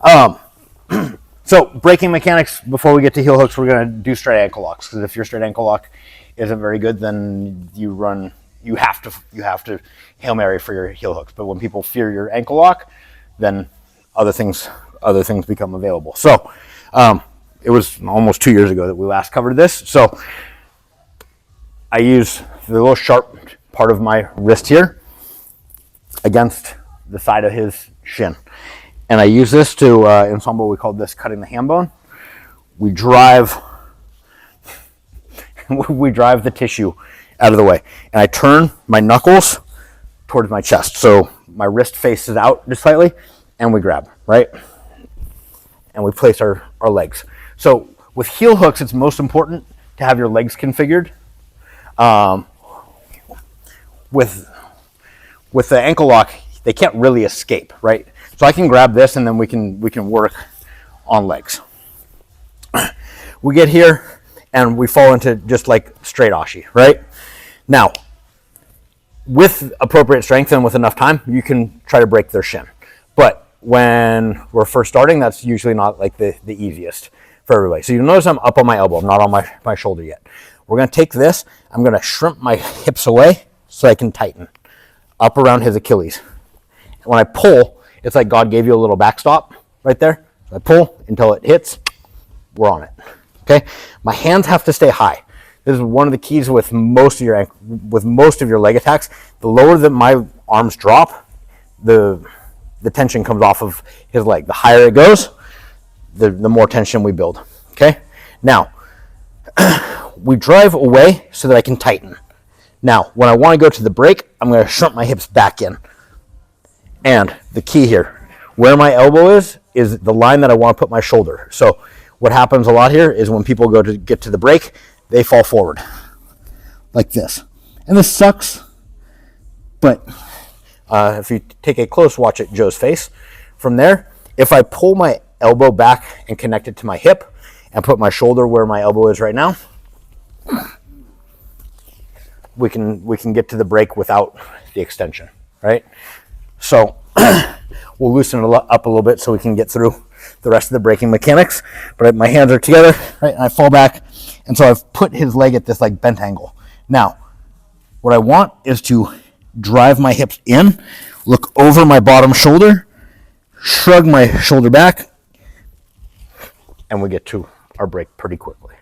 Um, so braking mechanics, before we get to heel hooks, we're going to do straight ankle locks, because if your straight ankle lock isn't very good, then you have to Hail Mary for your heel hooks. But when people fear your ankle lock, then other things become available. So it was almost 2 years ago that we last covered this. So I use the little sharp part of my wrist here against the side of his shin. And I use this to, in Sambo we call this cutting the ham bone. We drive the tissue out of the way. And I turn my knuckles towards my chest. So my wrist faces out just slightly, and we grab, right? And we place our legs. So with heel hooks, it's most important to have your legs configured. With the ankle lock, they can't really escape, right? So I can grab this, and then we can work on legs. We get here, and we fall into just like straight ashi, right? Now, with appropriate strength and with enough time, you can try to break their shin. But when we're first starting, that's usually not like the easiest for everybody. So you notice I'm up on my elbow, I'm not on my shoulder yet. We're going to take this, I'm going to shrimp my hips away so I can tighten up around his Achilles. When I pull, it's like God gave you a little backstop right there. I pull until it hits, we're on it. Okay? My hands have to stay high. This is one of the keys with most of your leg attacks. The lower that my arms drop, the tension comes off of his leg. The higher it goes, the more tension we build. Okay? Now, we drive away so that I can tighten. Now, when I want to go to the break, I'm going to shrimp my hips back in. And the key here, where my elbow is the line that I want to put my shoulder. So what happens a lot here is when people go to get to the break, they fall forward like this. And this sucks, but if you take a close watch at Joe's face, from there, if I pull my elbow back and connect it to my hip and put my shoulder where my elbow is right now, we can get to the break without the extension, right? So we'll loosen it up a little bit so we can get through the rest of the braking mechanics. But my hands are together, right? And I fall back, and so I've put his leg at this like bent angle. Now, what I want is to drive my hips in, look over my bottom shoulder, shrug my shoulder back, and we get to our break pretty quickly.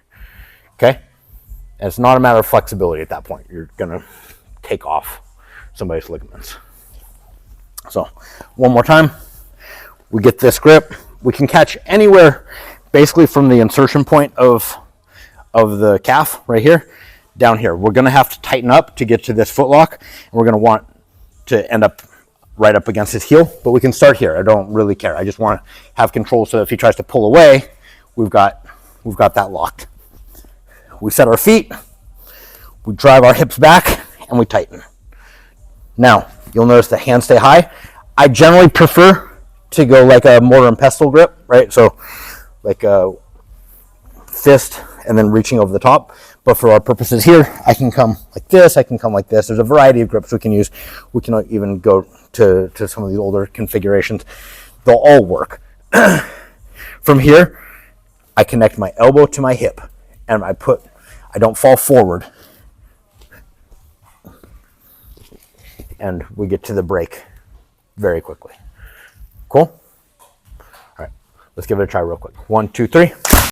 Okay? And it's not a matter of flexibility at that point. You're going to take off somebody's ligaments. So, one more time. We get this grip. We can catch anywhere basically from the insertion point of the calf right here down here. We're going to have to tighten up to get to this foot lock, and we're going to want to end up right up against his heel, but we can start here. I don't really care. I just want to have control so that if he tries to pull away, we've got that locked. We set our feet, we drive our hips back, and we tighten. Now, you'll notice the hands stay high. I generally prefer to go like a mortar and pestle grip, right? So like a fist and then reaching over the top. But for our purposes here, I can come like this, I can come like this. There's a variety of grips we can use. We can even go to some of the older configurations. They'll all work. From here, I connect my elbow to my hip, and I don't fall forward. And we get to the break very quickly. Cool? All right, let's give it a try real quick. 1, 2, 3.